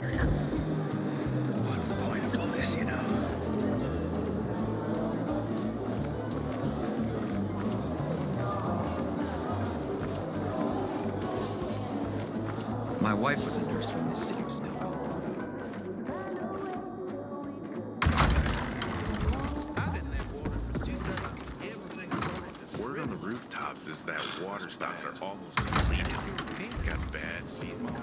What's the point of all this, you know? My wife was a nurse when this city was still cold. Word on the rooftops is that water stocks are almost depleted. Got bad seed mold.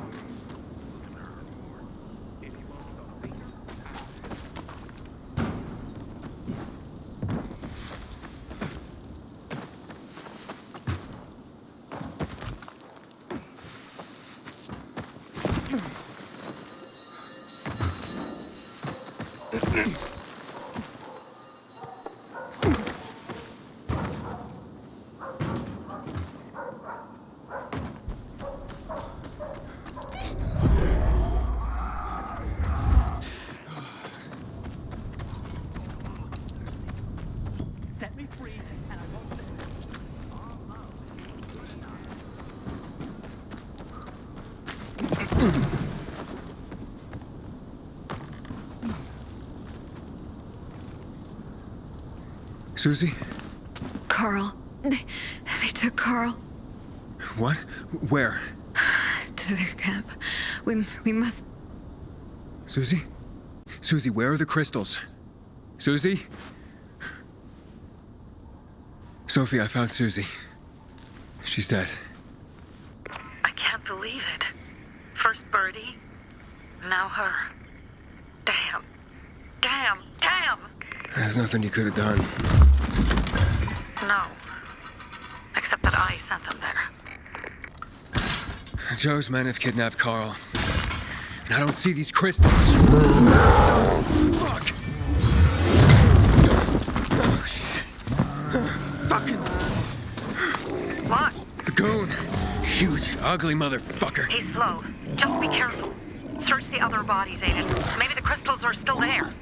Set me free, and I won't live. Susie? Carl. They took Carl What? Where? to their camp. We must... Susie? Susie, where are the crystals? Susie? Sophie, I found Susie. She's dead. I can't believe it. First Birdie, now her. Damn. Damn. Damn! There's nothing you could have done. No. Except that I sent them there. Joe's men have kidnapped Carl. And I don't see these crystals. Fuck! Oh, shit. Fucking What? the goon. Huge, ugly motherfucker. He's slow. Just be careful. Search the other bodies, Aiden. Maybe the crystals are still there.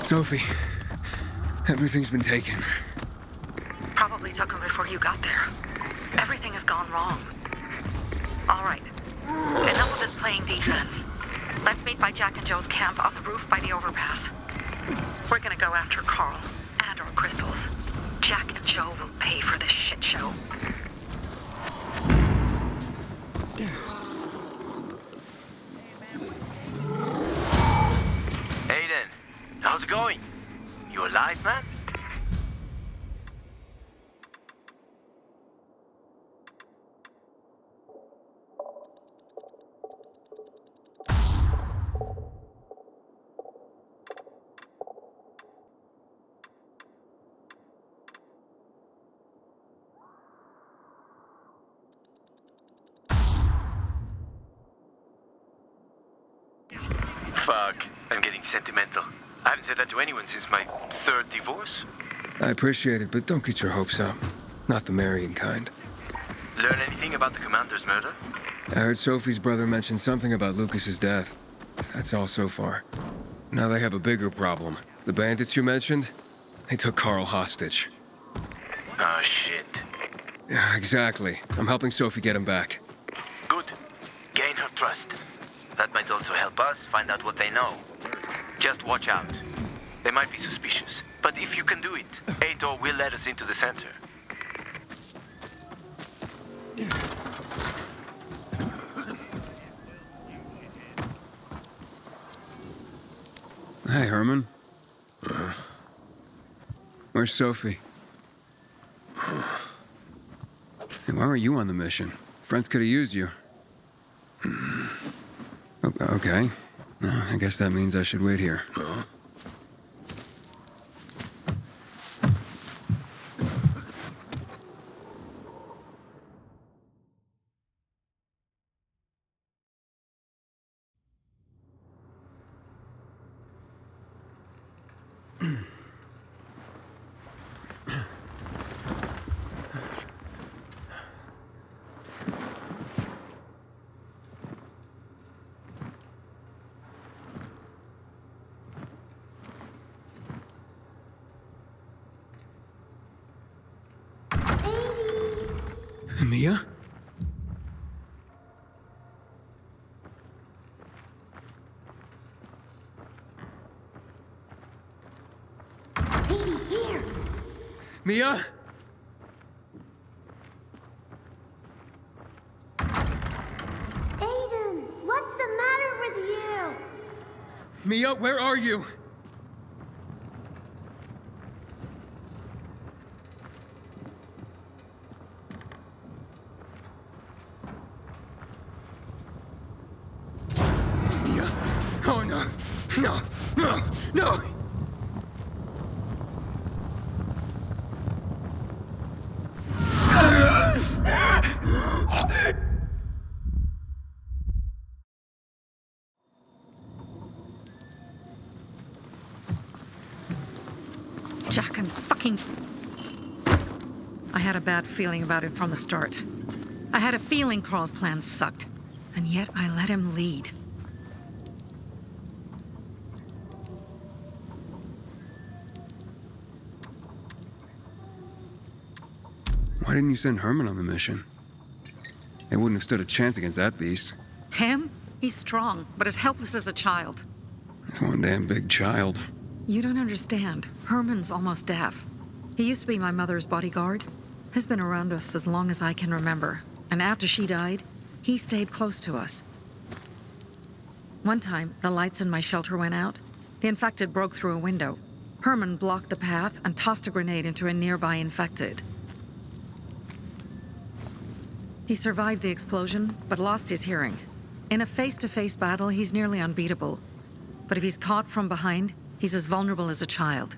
Sophie, everything's been taken. Probably took them before you got there. Everything has gone wrong. All right. Enough of this playing defense. Let's meet by Jack and Joe's camp on the roof by the overpass. We're gonna go after Carl and our crystals. Jack and Joe will pay for this shit show. Aiden, how's it going? You alive, man? Fuck, I'm getting sentimental. I haven't said that to anyone since my third divorce. I appreciate it, but don't get your hopes up. Not the marrying kind. Learn anything about the commander's murder? I heard Sophie's brother mention something about Lucas's death. That's all so far. Now they have a bigger problem. The bandits you mentioned? They took Carl hostage. Oh, shit. Yeah, exactly. I'm helping Sophie get him back. Good. Gain her trust. That might also help us find out what they know. Just watch out. They might be suspicious. But if you can do it, Ator will let us into the center. Hey, Herman. Where's Sophie? Hey, why were you on the mission? Friends could have used you. Okay. I guess that means I should wait here. Mia? Here. Mia? Aiden, what's the matter with you? Mia, where are you? Mia? Oh no! No! No! No! Jack and fucking... I had a bad feeling about it from the start. I had a feeling Carl's plan sucked, and yet I let him lead. Why didn't you send Herman on the mission? They wouldn't have stood a chance against that beast. Him? He's strong, but as helpless as a child. He's one damn big child. You don't understand. Herman's almost deaf. He used to be my mother's bodyguard. He's been around us as long as I can remember. And after she died, he stayed close to us. One time, the lights in my shelter went out. The infected broke through a window. Herman blocked the path and tossed a grenade into a nearby infected. He survived the explosion, but lost his hearing. In a face-to-face battle, he's nearly unbeatable. But if he's caught from behind, he's as vulnerable as a child.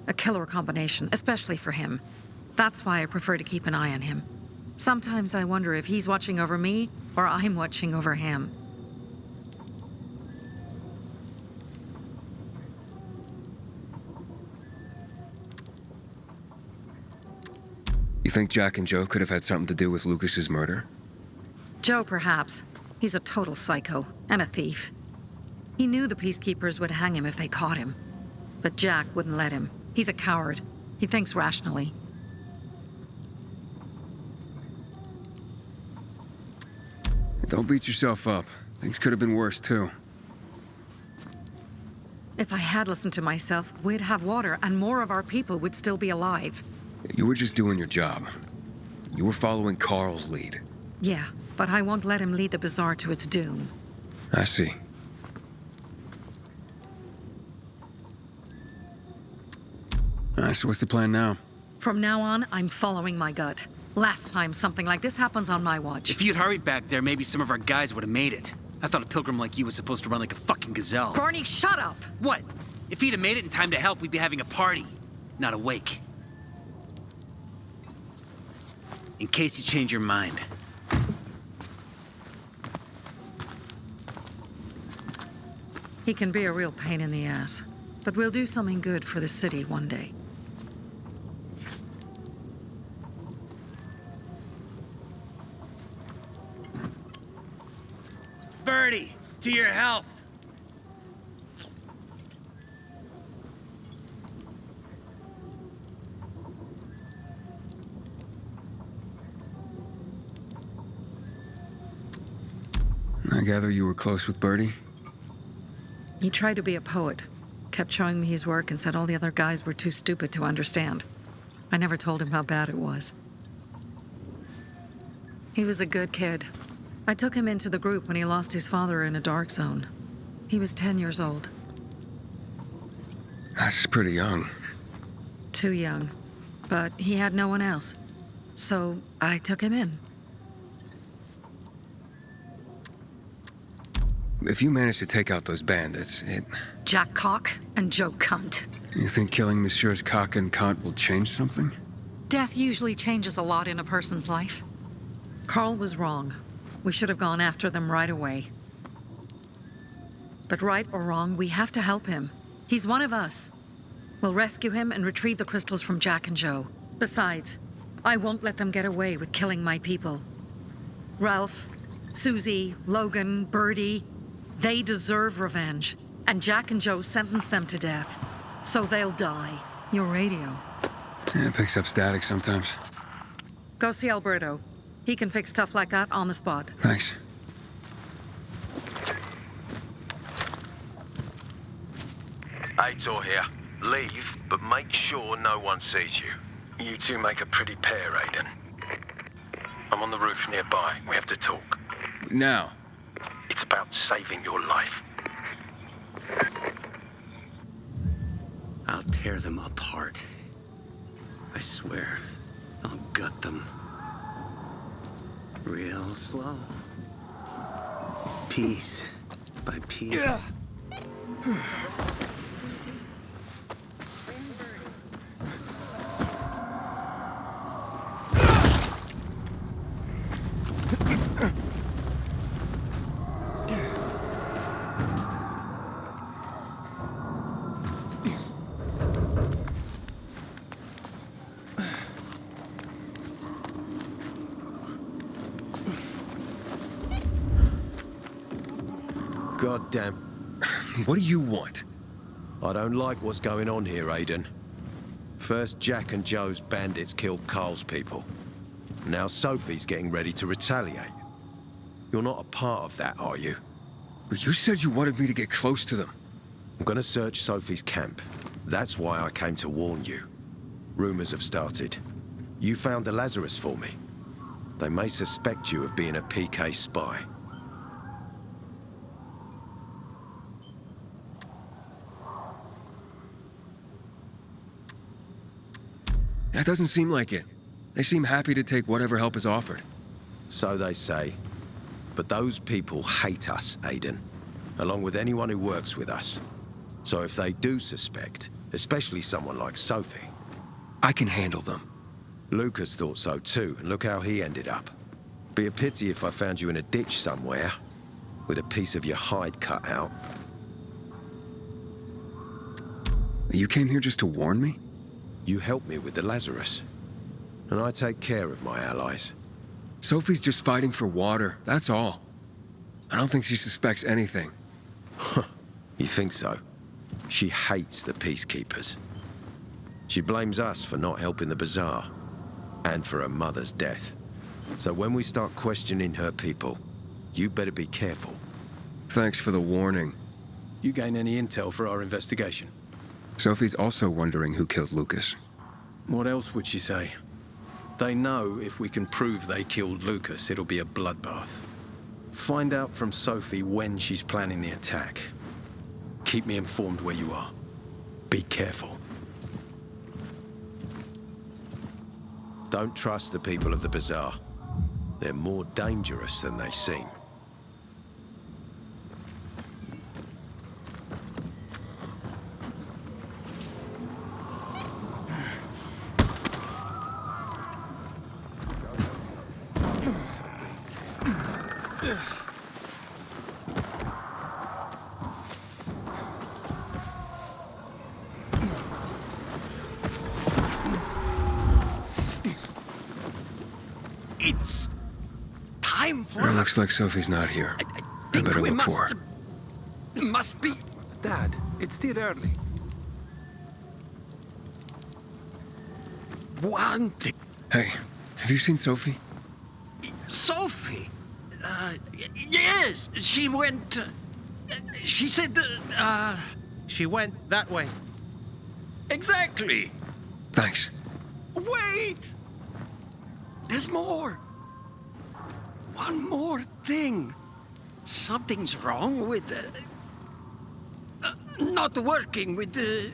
A killer combination, especially for him. That's why I prefer to keep an eye on him. Sometimes I wonder if he's watching over me, or I'm watching over him. You think Jack and Joe could have had something to do with Lucas's murder? Joe, perhaps. He's a total psycho, and a thief. He knew the Peacekeepers would hang him if they caught him. But Jack wouldn't let him. He's a coward. He thinks rationally. Don't beat yourself up. Things could have been worse, too. If I had listened to myself, we'd have water, and more of our people would still be alive. You were just doing your job. You were following Carl's lead. Yeah, but I won't let him lead the Bazaar to its doom. I see. So what's the plan now? From now on, I'm following my gut. Last time something like this happens on my watch. If you'd hurried back there, maybe some of our guys would have made it. I thought a pilgrim like you was supposed to run like a fucking gazelle. Barney, shut up! What? If he'd have made it in time to help, we'd be having a party, not a wake. In case you change your mind. He can be a real pain in the ass. But we'll do something good for the city one day. Birdie, to your health. I gather you were close with Birdie? He tried to be a poet, kept showing me his work and said all the other guys were too stupid to understand. I never told him how bad it was. He was a good kid. I took him into the group when he lost his father in a dark zone. He was 10 years old. That's pretty young. Too young. But he had no one else. So I took him in. If you manage to take out those bandits, Jack Cock and Joe Cunt. You think killing Messieurs Cock and Cunt will change something? Death usually changes a lot in a person's life. Carl was wrong. We should have gone after them right away. But right or wrong, we have to help him. He's one of us. We'll rescue him and retrieve the crystals from Jack and Joe. Besides, I won't let them get away with killing my people. Ralph, Susie, Logan, Birdie, they deserve revenge. And Jack and Joe sentenced them to death. So they'll die. Your radio. Yeah, it picks up static sometimes. Go see Alberto. He can fix stuff like that on the spot. Thanks. Aitor here. Leave, but make sure no one sees you. You two make a pretty pair, Aiden. I'm on the roof nearby. We have to talk. Now. It's about saving your life. I'll tear them apart. I swear, I'll gut them. Real slow. Piece by piece. God damn. What do you want? I don't like what's going on here, Aiden. First, Jack and Joe's bandits killed Carl's people. Now Sophie's getting ready to retaliate. You're not a part of that, are you? But you said you wanted me to get close to them. I'm gonna search Sophie's camp. That's why I came to warn you. Rumors have started. You found the Lazarus for me. They may suspect you of being a PK spy. That doesn't seem like it. They seem happy to take whatever help is offered. So they say. But those people hate us, Aiden. Along with anyone who works with us. So if they do suspect, especially someone like Sophie... I can handle them. Lucas thought so too, and look how he ended up. Be a pity if I found you in a ditch somewhere, with a piece of your hide cut out. You came here just to warn me? You helped me with the Lazarus. And I take care of my allies. Sophie's just fighting for water, that's all. I don't think she suspects anything. You think so? She hates the Peacekeepers. She blames us for not helping the Bazaar, and for her mother's death. So when we start questioning her people, you better be careful. Thanks for the warning. You gain any intel for our investigation? Sophie's also wondering who killed Lucas. What else would she say? They know if we can prove they killed Lucas, it'll be a bloodbath. Find out from Sophie when she's planning the attack. Keep me informed where you are. Be careful. Don't trust the people of the Bazaar. They're more dangerous than they seem. It's time for... It looks like Sophie's not here. I I think better we look for her. must be... Dad, it's still early. One thing. Hey, have you seen Sophie? Sophie! Yes, she went. She said that. She went that way. Exactly. Thanks. Wait! There's more. One more thing. Something's wrong with not working with the.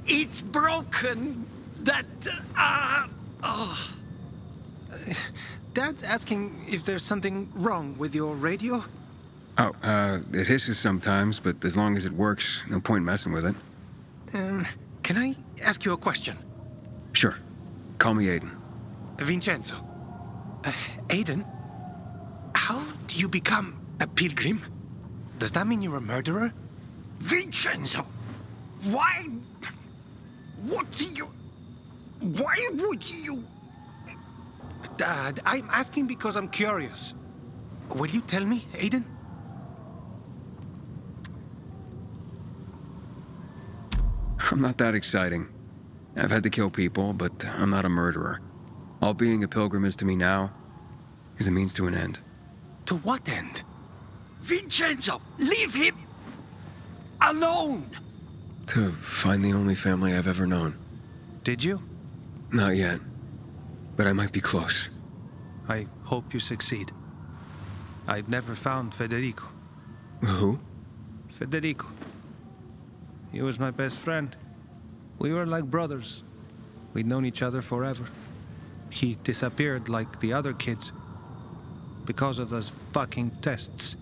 It's broken. That. Oh. Dad's asking if there's something wrong with your radio? Oh, it hisses sometimes, but as long as it works, no point messing with it. Can I ask you a question? Sure. Call me Aiden. Vincenzo. Aiden? How do you become a pilgrim? Does that mean you're a murderer? Vincenzo! Why? What do you. Why would you. Dad, I'm asking because I'm curious. Will you tell me, Aiden? I'm not that exciting. I've had to kill people, but I'm not a murderer. All being a pilgrim is to me now is a means to an end. To what end? Vincenzo! Leave him alone! To find the only family I've ever known. Did you? Not yet. But I might be close. I hope you succeed. I've never found Federico. Who? Federico. He was my best friend. We were like brothers. We'd known each other forever. He disappeared like the other kids. Because of those fucking tests.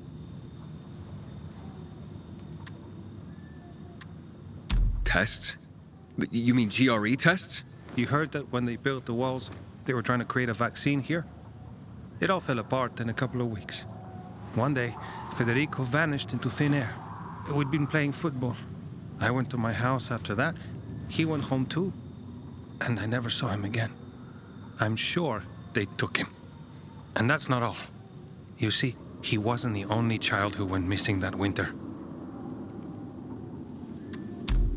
Tests? You mean GRE tests? You heard that when they built the walls, they were trying to create a vaccine here? It all fell apart in a couple of weeks. One day, Federico vanished into thin air. We'd been playing football. I went to my house after that. He went home too. And I never saw him again. I'm sure they took him. And that's not all. You see, he wasn't the only child who went missing that winter.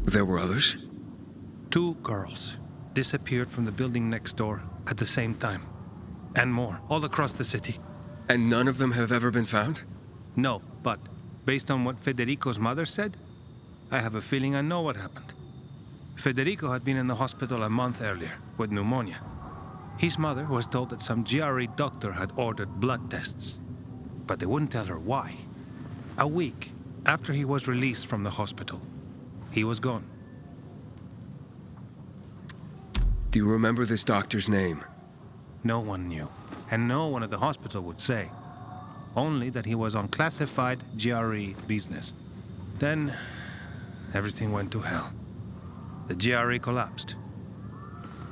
There were others? 2 girls disappeared from the building next door at the same time. And more, all across the city. And none of them have ever been found? No, but based on what Federico's mother said, I have a feeling I know what happened. Federico had been in the hospital a month earlier with pneumonia. His mother was told that some GRE doctor had ordered blood tests, but they wouldn't tell her why. A week after he was released from the hospital, he was gone. Do you remember this doctor's name? No one knew, and no one at the hospital would say. Only that he was on classified GRE business. Then, everything went to hell. The GRE collapsed.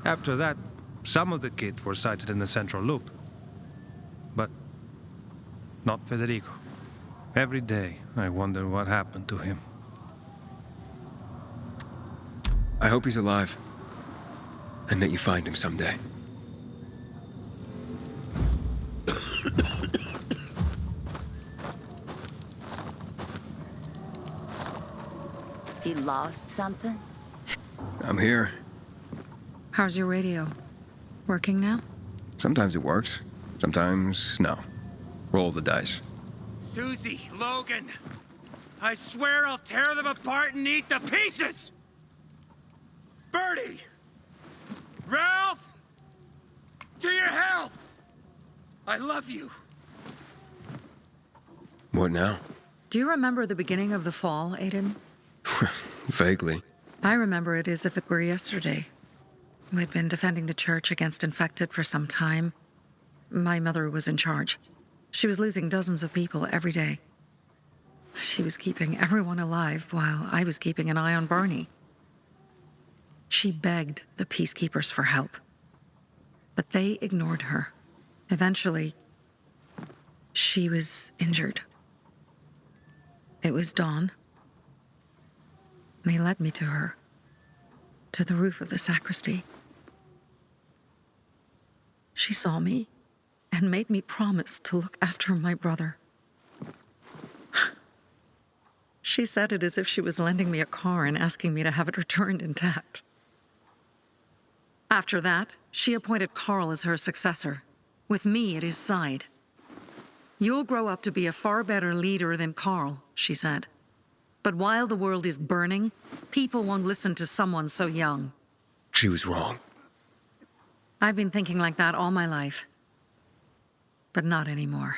After that, some of the kids were sighted in the central loop. But not Federico. Every day, I wonder what happened to him. I hope he's alive. And that you find him someday. You lost something? I'm here. How's your radio? Working now? Sometimes it works. Sometimes, no. Roll the dice. Susie, Logan, I swear I'll tear them apart and eat the pieces! Bertie! Ralph! To your health! I love you. What now? Do you remember the beginning of the fall, Aiden? Vaguely. I remember it as if it were yesterday. We'd been defending the church against infected for some time. My mother was in charge. She was losing dozens of people every day. She was keeping everyone alive while I was keeping an eye on Barney. She begged the peacekeepers for help, but they ignored her. Eventually, she was injured. It was dawn. They led me to her, to the roof of the sacristy. She saw me and made me promise to look after my brother. She said it as if she was lending me a car and asking me to have it returned intact. After that, she appointed Carl as her successor, with me at his side. You'll grow up to be a far better leader than Carl, she said. But while the world is burning, people won't listen to someone so young. She was wrong. I've been thinking like that all my life. But not anymore.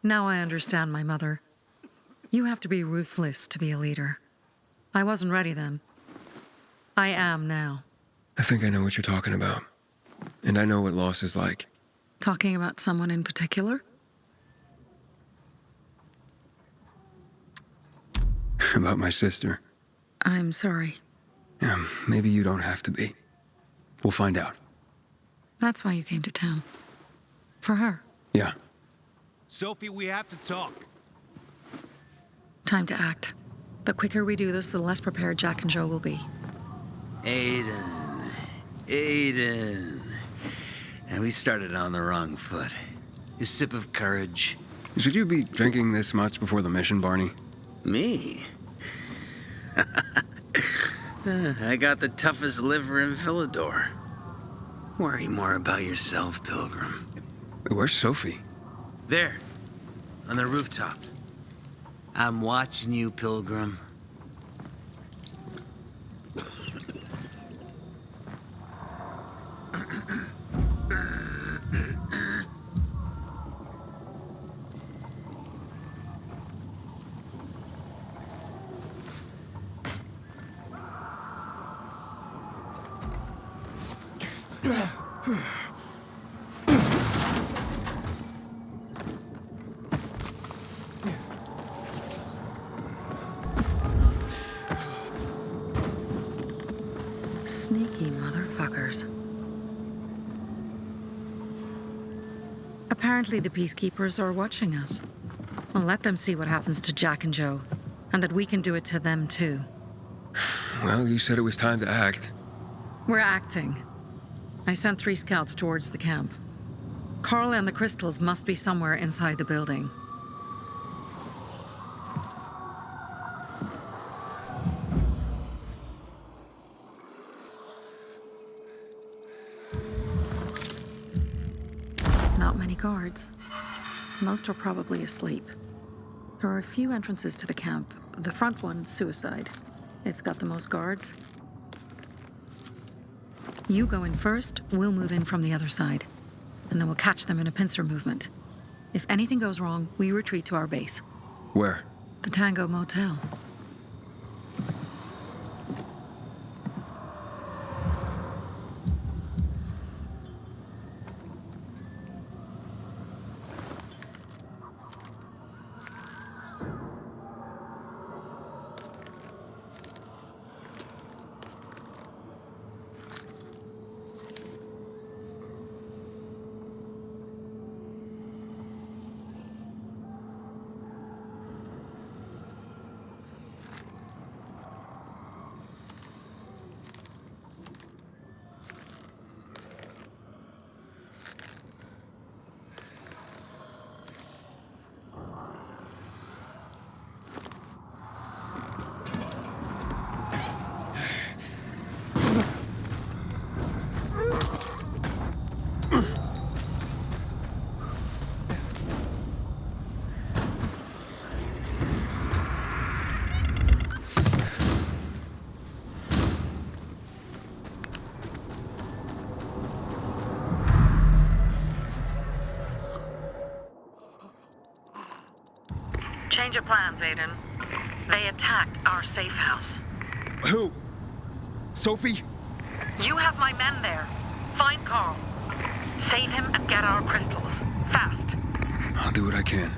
Now I understand my mother. You have to be ruthless to be a leader. I wasn't ready then. I am now. I think I know what you're talking about. And I know what loss is like. Talking about someone in particular? About my sister. I'm sorry. Yeah, maybe you don't have to be. We'll find out. That's why you came to town. For her. Yeah. Sophie, we have to talk. Time to act. The quicker we do this, the less prepared Jack and Joe will be. Aiden. And we started on the wrong foot. A sip of courage. Should you be drinking this much before the mission, Barney? Me? I got the toughest liver in Philidor. Worry more about yourself, Pilgrim. Where's Sophie? There, on the rooftop. I'm watching you, Pilgrim. Sneaky motherfuckers. Apparently the Peacekeepers are watching us. Well, let them see what happens to Jack and Joe, and that we can do it to them too. Well, you said it was time to act. We're acting. I sent 3 scouts towards the camp. Carl and the crystals must be somewhere inside the building. Not many guards. Most are probably asleep. There are a few entrances to the camp. The front one, suicide. It's got the most guards. You go in first, we'll move in from the other side. And then we'll catch them in a pincer movement. If anything goes wrong, we retreat to our base. Where? The Tango Motel. Change of plans, Aiden. They attacked our safe house. Who? Sophie? You have my men there. Find Carl. Save him and get our crystals. Fast. I'll do what I can.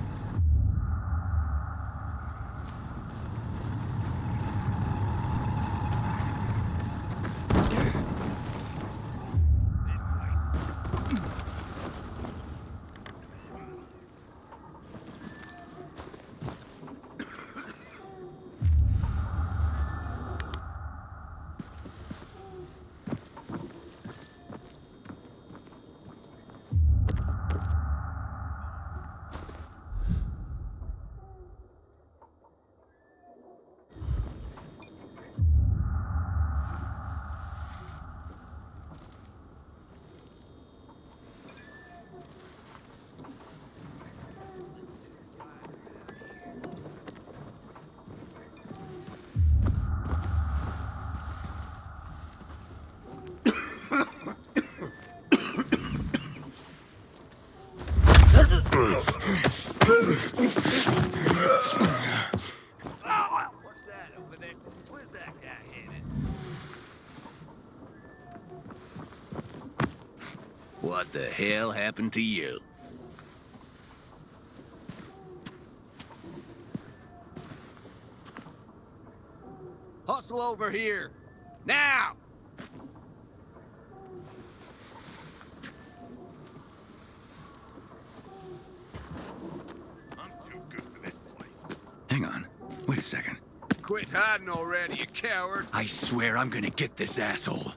What the hell happened to you? Hustle over here! Now! I'm too good for this place. Hang on. Wait a second. Quit hiding already, you coward. I swear I'm gonna get this asshole.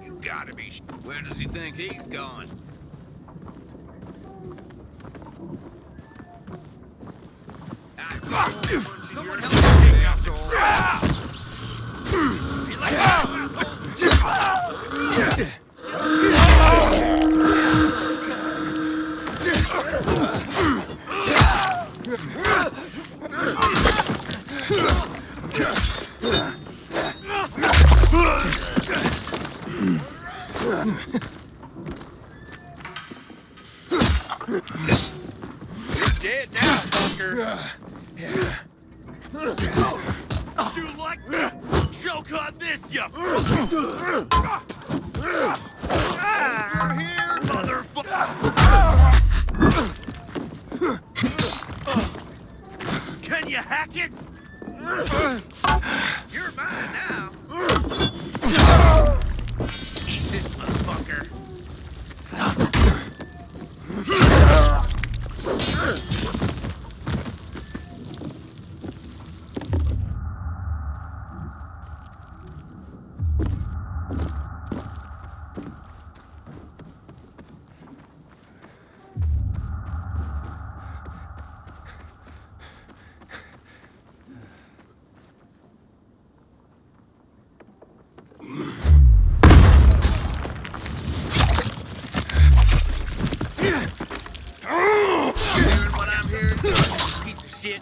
You gotta be. Where does he think he's going? Someone help me, asshole. Dead now, fucker. You like that? Choke on this, you. You're here, motherfucker. Can you hack it? You're mine now. Eat this, motherfucker. Hearing what I'm hearing? Piece of shit.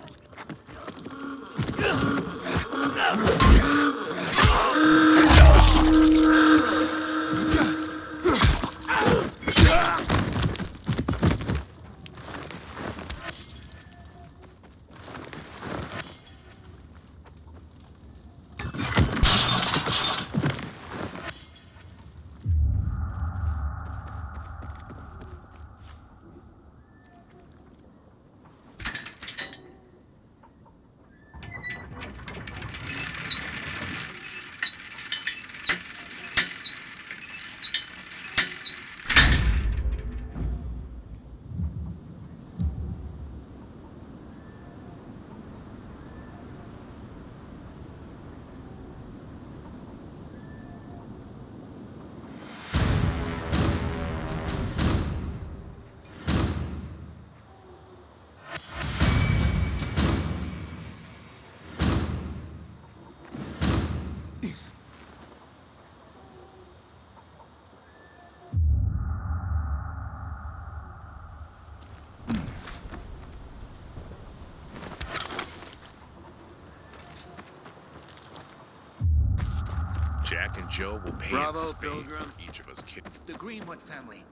Jack and Joe will pay Bravo, in spades Pilgrim. for each of us kids. The Greenwood family.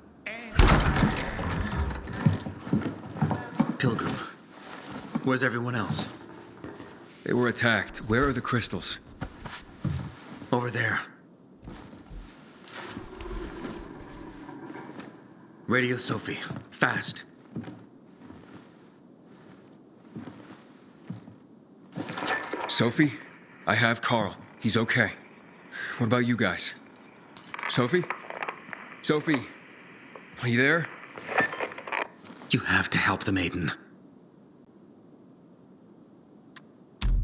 Pilgrim. Where's everyone else? They were attacked. Where are the crystals? Over there. Radio Sophie. Fast. Sophie? I have Carl. He's okay. What about you guys? Sophie? Sophie? Are you there? You have to help the maiden.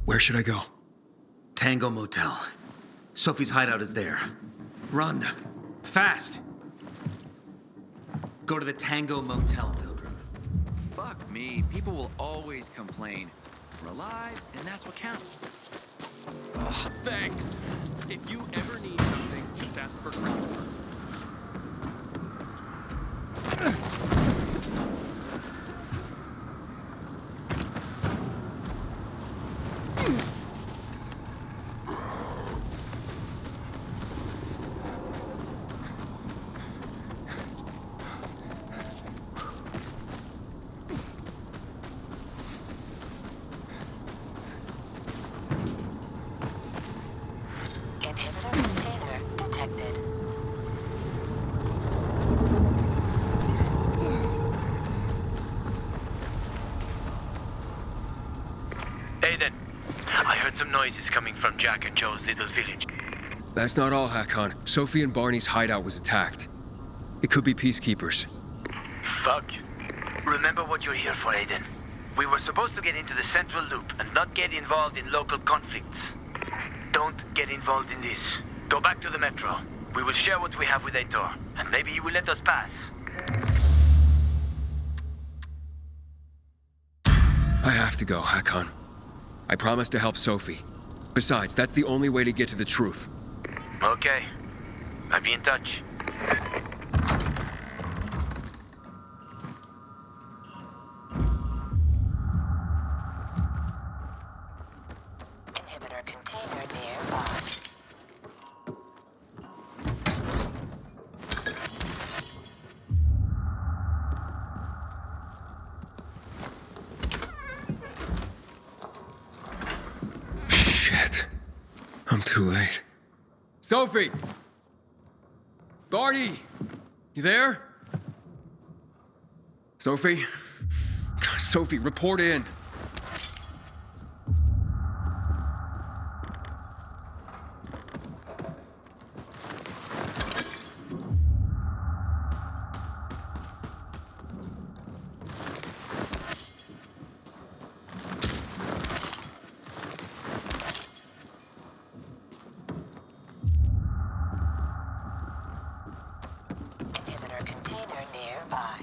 Where should I go? Tango Motel. Sophie's hideout is there. Run. Fast. Go to the Tango Motel, Pilgrim. Fuck me. People will always complain. We're alive, and that's what counts. Thanks. If you ever need something, some noises coming from Jack and Joe's little village. That's not all, Hakon. Sophie and Barney's hideout was attacked. It could be peacekeepers. Fuck. Remember what you're here for, Aiden. We were supposed to get into the Central Loop and not get involved in local conflicts. Don't get involved in this. Go back to the Metro. We will share what we have with Aitor, and maybe he will let us pass. I have to go, Hakon. I promised to help Sophie. Besides, that's the only way to get to the truth. Okay. I'll be in touch. Inhibitor container nearby. Shit. I'm too late. Sophie! Barney! You there? Sophie? Sophie, report in. Inhibitor container nearby.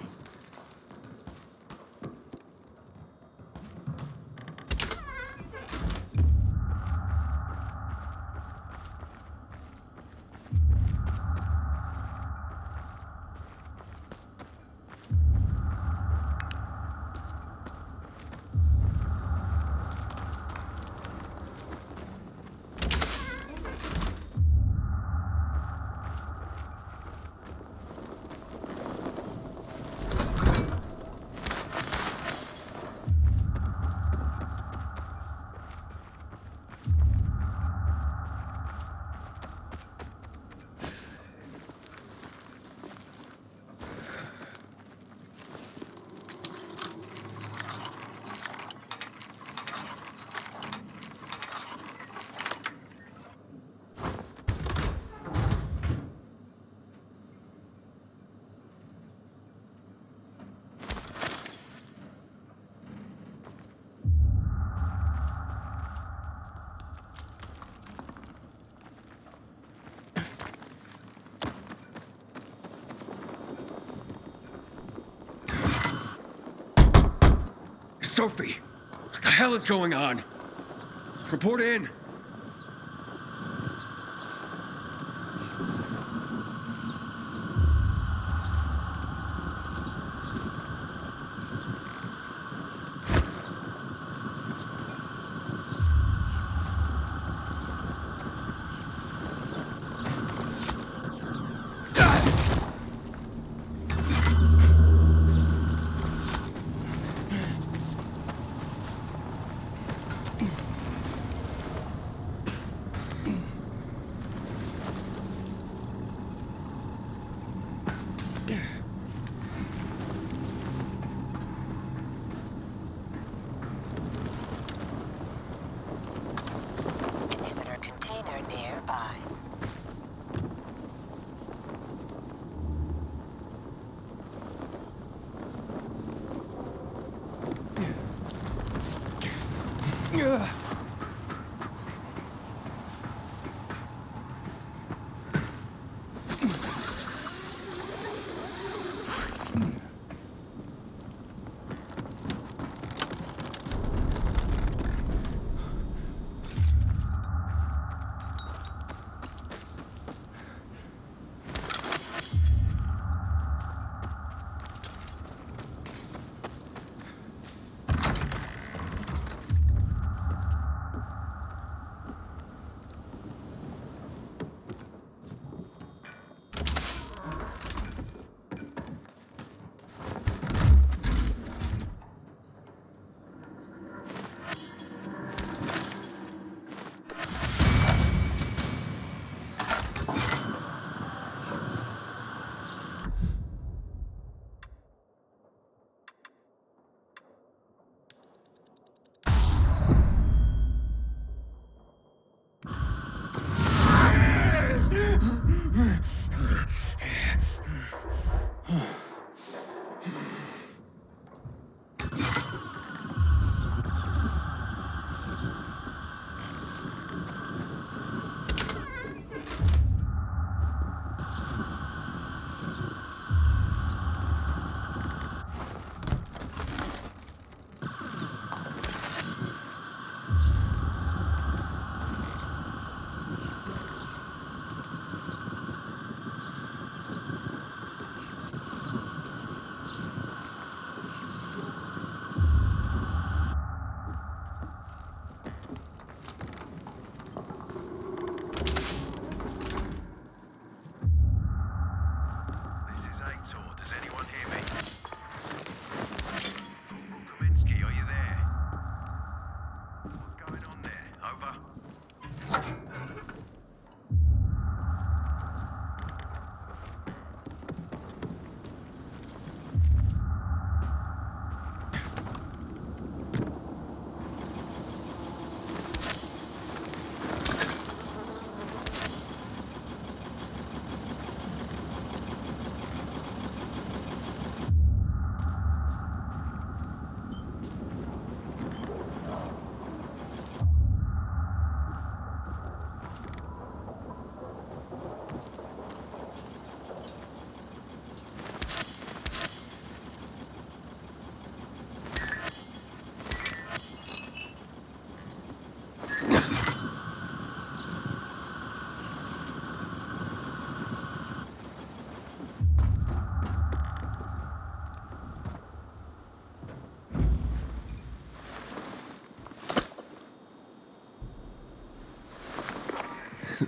Sophie! What the hell is going on? Report in.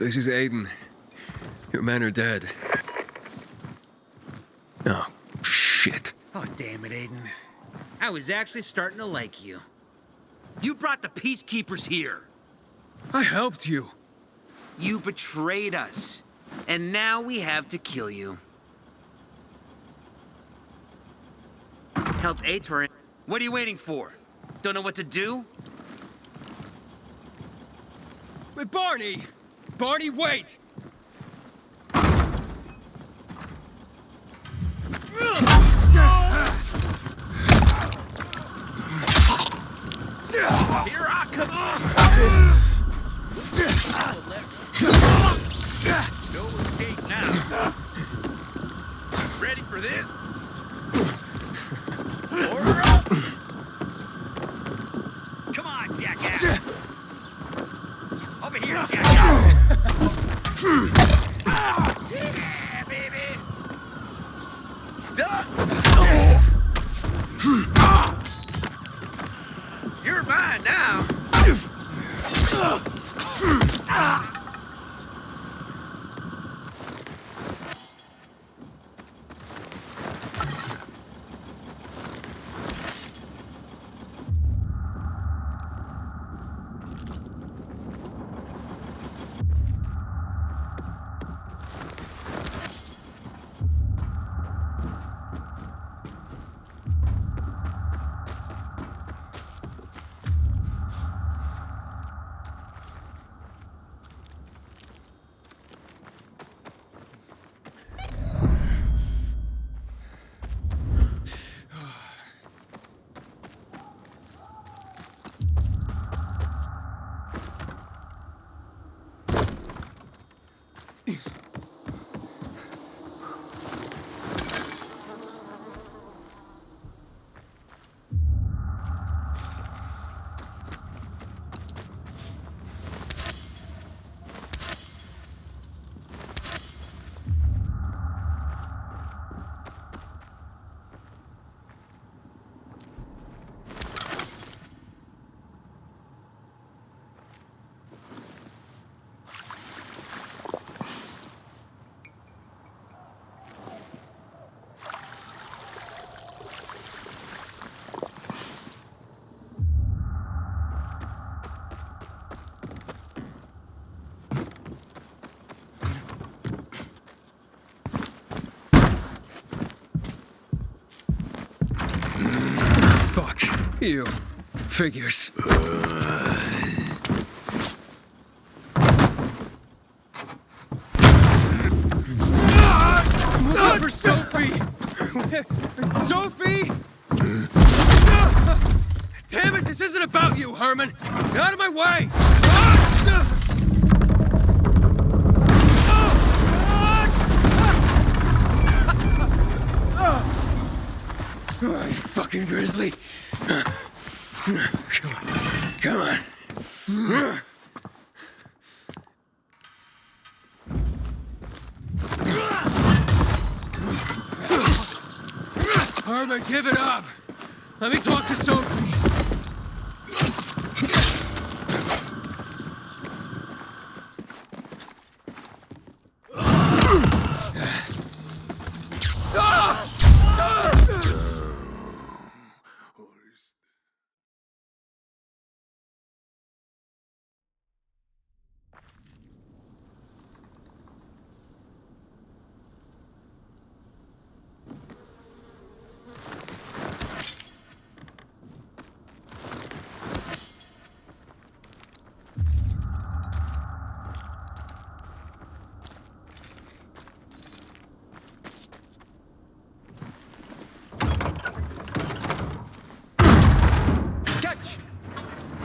This is Aiden. Your men are dead. Oh, shit. Oh, damn it, Aiden. I was actually starting to like you. You brought the Peacekeepers here. I helped you. You betrayed us. And now we have to kill you. Helped Aitor. What are you waiting for? Don't know what to do? Wait, Barney! Barney, wait! Here I come! No escape now. Ready for this? Order up! Come on, jackass! Over here, jackass! Yeah, baby! Duck! You're mine now! Fuck. You. Figures. I'm looking for Sophie! Sophie! Damn it, this isn't about you, Herman! Get out of my way! Oh, you fucking grizzly. Come on. Come on. Herman, give it up. Let me talk to Sophie.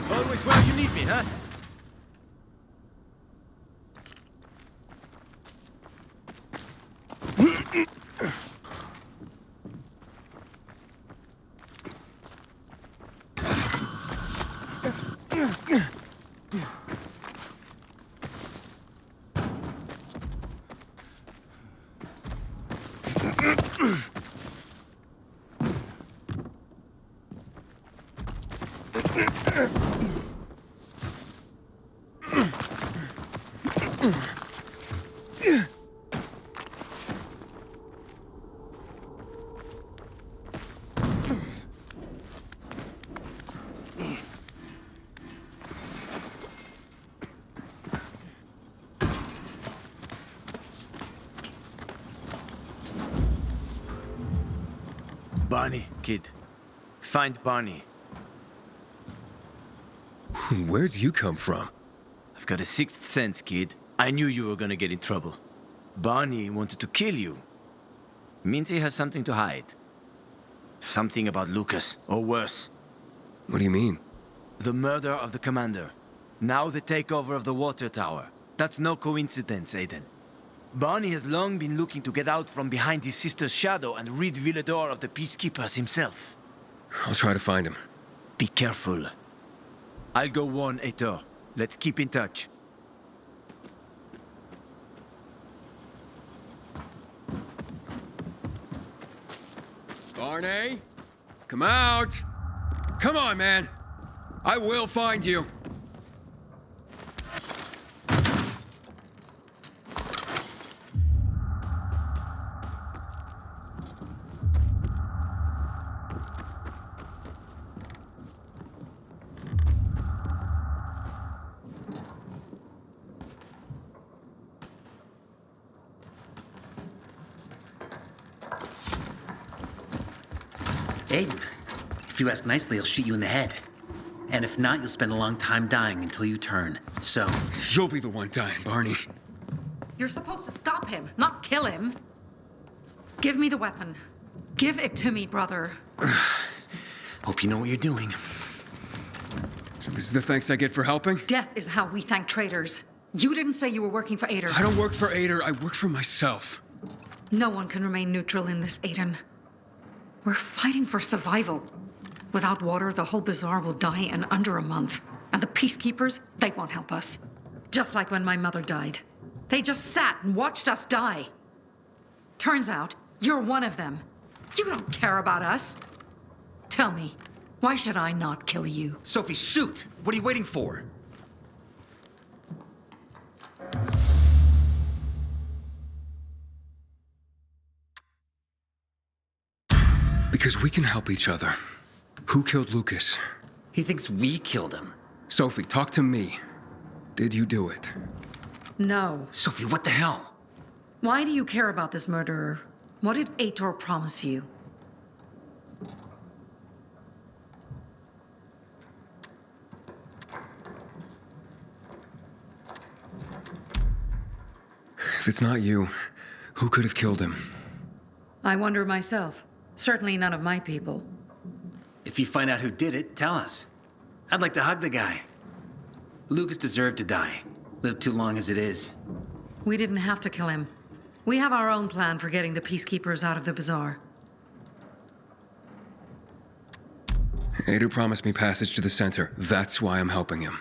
Always where you need me, huh? Ugh. Barney, kid. Find Barney. Where'd you come from? I've got a sixth sense, kid. I knew you were gonna get in trouble. Barney wanted to kill you. Means he has something to hide. Something about Lucas, or worse. What do you mean? The murder of the commander. Now the takeover of the water tower. That's no coincidence, Aiden. Barney has long been looking to get out from behind his sister's shadow and rid Villedor of the Peacekeepers himself. I'll try to find him. Be careful. I'll go warn Aitor. Let's keep in touch. Barney? Come out! Come on, man! I will find you! Aiden, if you ask nicely, I'll shoot you in the head. And if not, you'll spend a long time dying until you turn. So... You'll be the one dying, Barney. You're supposed to stop him, not kill him. Give me the weapon. Give it to me, brother. Hope you know what you're doing. So this is the thanks I get for helping? Death is how we thank traitors. You didn't say you were working for Aitor. I don't work for Aitor, I work for myself. No one can remain neutral in this, Aiden. We're fighting for survival. Without water, the whole bazaar will die in under a month. And the peacekeepers, they won't help us. Just like when my mother died. They just sat and watched us die. Turns out, you're one of them. You don't care about us. Tell me, why should I not kill you? Sophie, shoot! What are you waiting for? Because we can help each other. Who killed Lucas? He thinks we killed him. Sophie, talk to me. Did you do it? No. Sophie, what the hell? Why do you care about this murderer? What did Aitor promise you? If it's not you, who could have killed him? I wonder myself. Certainly none of my people. If you find out who did it, tell us. I'd like to hug the guy. Lucas deserved to die. Lived too long as it is. We didn't have to kill him. We have our own plan for getting the peacekeepers out of the bazaar. Aitor promised me passage to the center. That's why I'm helping him.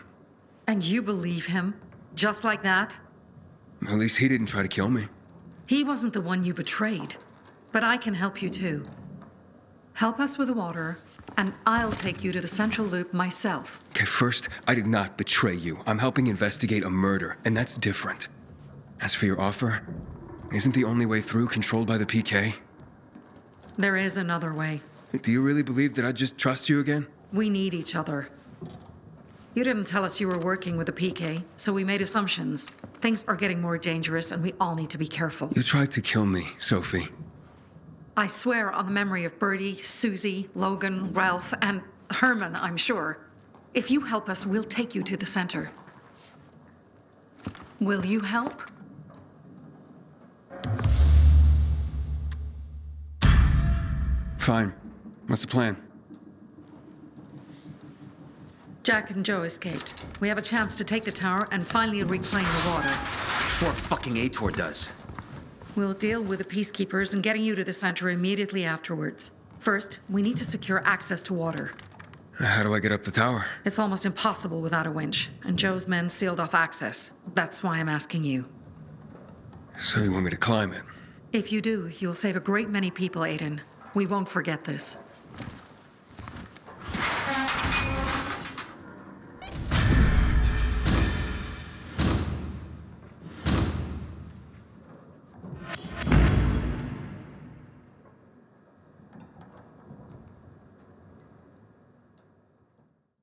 And you believe him? Just like that? At least he didn't try to kill me. He wasn't the one you betrayed. But I can help you too. Help us with the water, and I'll take you to the Central Loop myself. Okay, first, I did not betray you. I'm helping investigate a murder, and that's different. As for your offer, isn't the only way through controlled by the PK? There is another way. Do you really believe that I'd just trust you again? We need each other. You didn't tell us you were working with the PK, so we made assumptions. Things are getting more dangerous, and we all need to be careful. You tried to kill me, Sophie. I swear on the memory of Birdie, Susie, Logan, Ralph, and Herman, I'm sure. If you help us, we'll take you to the center. Will you help? Fine. What's the plan? Jack and Joe escaped. We have a chance to take the tower and finally reclaim the water. Before fucking Aitor does. We'll deal with the peacekeepers and getting you to the center immediately afterwards. First, we need to secure access to water. How do I get up the tower? It's almost impossible without a winch, and Joe's men sealed off access. That's why I'm asking you. So you want me to climb it? If you do, you'll save a great many people, Aiden. We won't forget this.